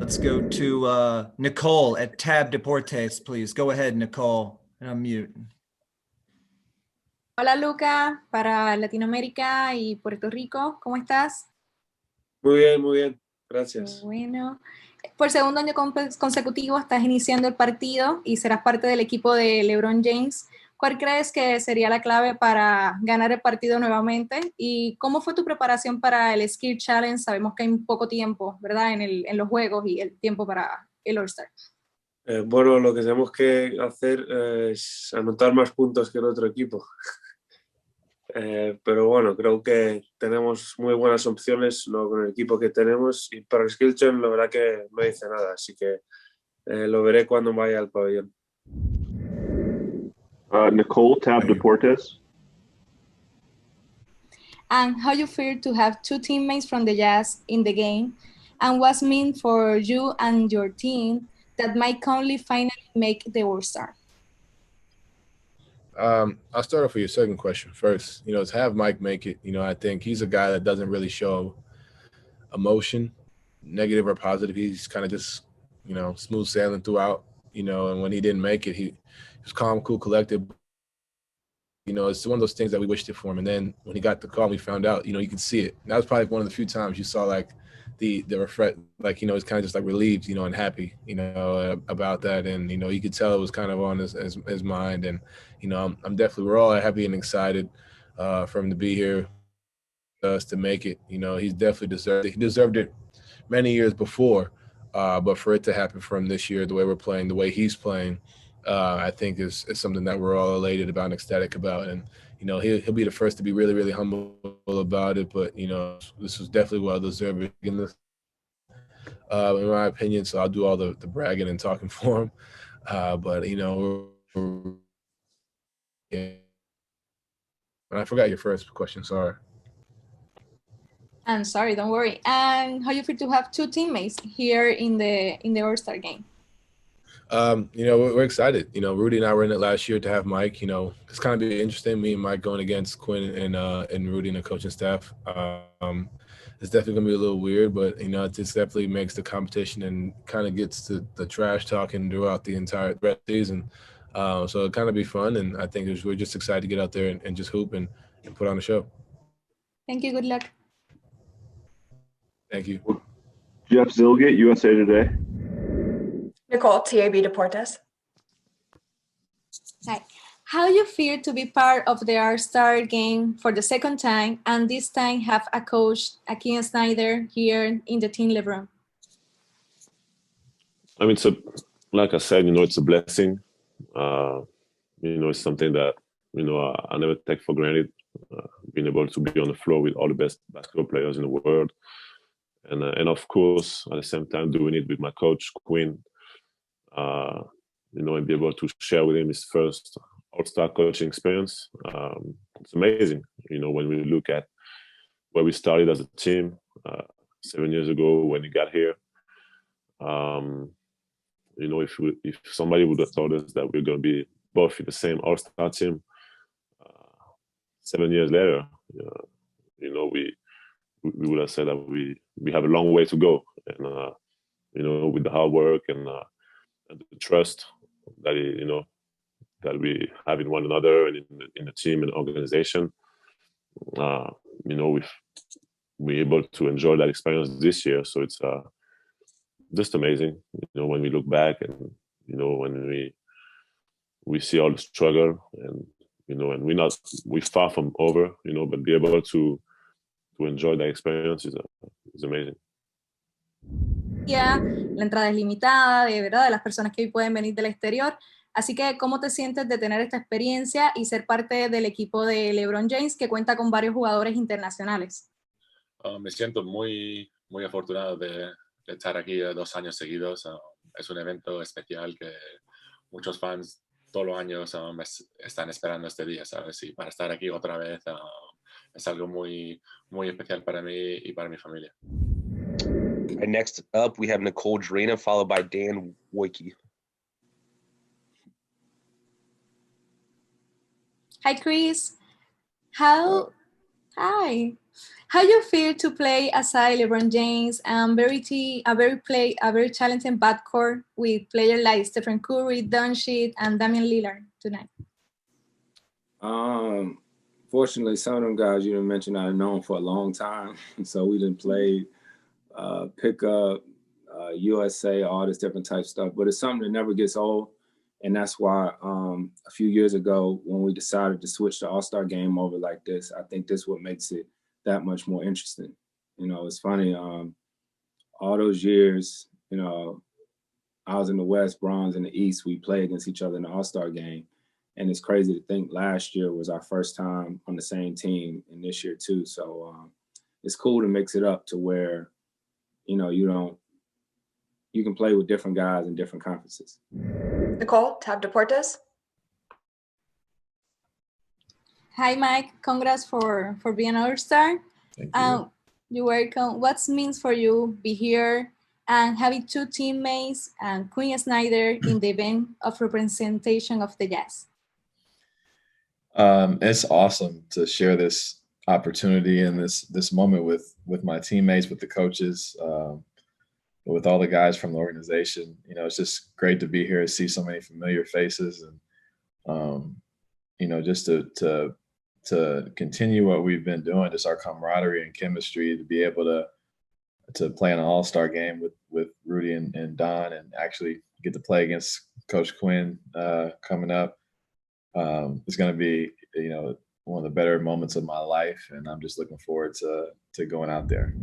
Let's go to Nicole at TAB Deportes, please. Go ahead, Nicole. Unmute. Hola, Luka, para Latinoamérica y Puerto Rico. ¿Cómo estás? Muy bien. Gracias. Bueno, por segundo año consecutivo estás iniciando el partido y serás parte del equipo de LeBron James. ¿Cuál crees que sería la clave para ganar el partido nuevamente? ¿Y cómo fue tu preparación para el Skill Challenge? Sabemos que hay poco tiempo, ¿verdad? En los juegos y el tiempo para el All-Star. Bueno, lo que tenemos que hacer es anotar más puntos que el otro equipo. Pero bueno, creo que tenemos muy buenas opciones con el equipo que tenemos, y para el Skill Challenge la verdad que no hice nada, así que lo veré cuando vaya al pabellón. Nicole, TAB Deportes. And how you feel to have two teammates from the Jazz in the game, and what's mean for you and your team that Mike Conley finally make the All-Star? I'll start off with your second question first. To have Mike make it, I think he's a guy that doesn't really show emotion, negative or positive. He's kind of just, smooth sailing throughout, and when he didn't make it, he was calm, cool, collected. It's one of those things that we wished it for him. And then when he got the call, we found out, you can see it. And that was probably one of the few times you saw like the refresh, like, he's kind of just like relieved, and happy, about that. And, you could tell it was kind of on his mind. And, we're all happy and excited for him to be here, us to make it. He's definitely deserved it. He deserved it many years before, but for it to happen for him this year, the way we're playing, the way he's playing, I think is something that we're all elated about and ecstatic about. And, he'll be the first to be really, really humble about it. But, this was definitely well-deserved in this, in my opinion. So I'll do all the bragging and talking for him. But, yeah. And I forgot your first question, sorry. I'm sorry, don't worry. And how you feel to have two teammates here in the All-Star game? We're excited. Rudy and I were in it last year to have Mike. It's kind of be interesting. Me and Mike going against Quinn and Rudy and the coaching staff. It's definitely gonna be a little weird, but it just definitely makes the competition and kind of gets to the trash talking throughout the entire season. So it'll kind of be fun, and I think we're just excited to get out there and just hoop and put on a show. Thank you. Good luck. Thank you. Jeff Zilgate, USA Today. Nicole, TAB Deportes. Hi. How you feel to be part of the All-Star game for the second time, and this time have a coach, Akeem Snyder, here in the team LeBron? I mean, like I said, it's a blessing. It's something that, I never take for granted, being able to be on the floor with all the best basketball players in the world. And of course, at the same time, doing it with my coach, Quinn, and be able to share with him his first All-Star coaching experience. It's amazing, when we look at where we started as a team 7 years ago when we got here. If somebody would have told us that we're going to be both in the same All-Star team 7 years later, we would have said that we have a long way to go. And, with the hard work and the trust that, that we have in one another and in the team and organization, we're able to enjoy that experience this year. So it's just amazing, when we look back and, when we see all the struggle and, and we're far from over, but be able to enjoy that experience is amazing. La entrada es limitada, de verdad, de las personas que hoy pueden venir del exterior. Así que, ¿cómo te sientes de tener esta experiencia y ser parte del equipo de LeBron James, que cuenta con varios jugadores internacionales? Me siento muy, muy afortunado de estar aquí 2 años seguidos. Es un evento especial que muchos fans todos los años están esperando este día, ¿sabes? Y para estar aquí otra vez es algo muy, muy especial para mí y para mi familia. And next up, we have Nicole Drina, followed by Dan Wojcicki. Hi, Chris. Hi. How you feel to play aside LeBron James and a very talented backcourt with players like Stephen Curry, Doncic, and Damian Lillard tonight? Fortunately, some of them guys you didn't mention I've known for a long time, so we didn't play pickup, USA, all this different type of stuff. But it's something that never gets old, and that's why a few years ago when we decided to switch the All-Star game over like this, I think this is what makes it that much more interesting. You know, it's funny. All those years, you know, I was in the West, Bronze in the East. We played against each other in the All-Star game. And it's crazy to think last year was our first time on the same team, and this year too. So it's cool to mix it up to where, you know, you can play with different guys in different conferences. Nicole, TAB Deportes. Hi, Mike. Congrats for being an All-Star. Thank you. You're welcome. What means for you be here and having two teammates and Quinn Snyder in the event of representation of the Jazz? It's awesome to share this opportunity and this moment with my teammates, with the coaches, with all the guys from the organization. You know, it's just great to be here and see so many familiar faces, and you know, just to continue what we've been doing, just our camaraderie and chemistry, to be able to play in an all-star game with Rudy and Don, and actually get to play against Coach Quinn coming up. It's going to be, you know, one of the better moments of my life, and I'm just looking forward to going out there.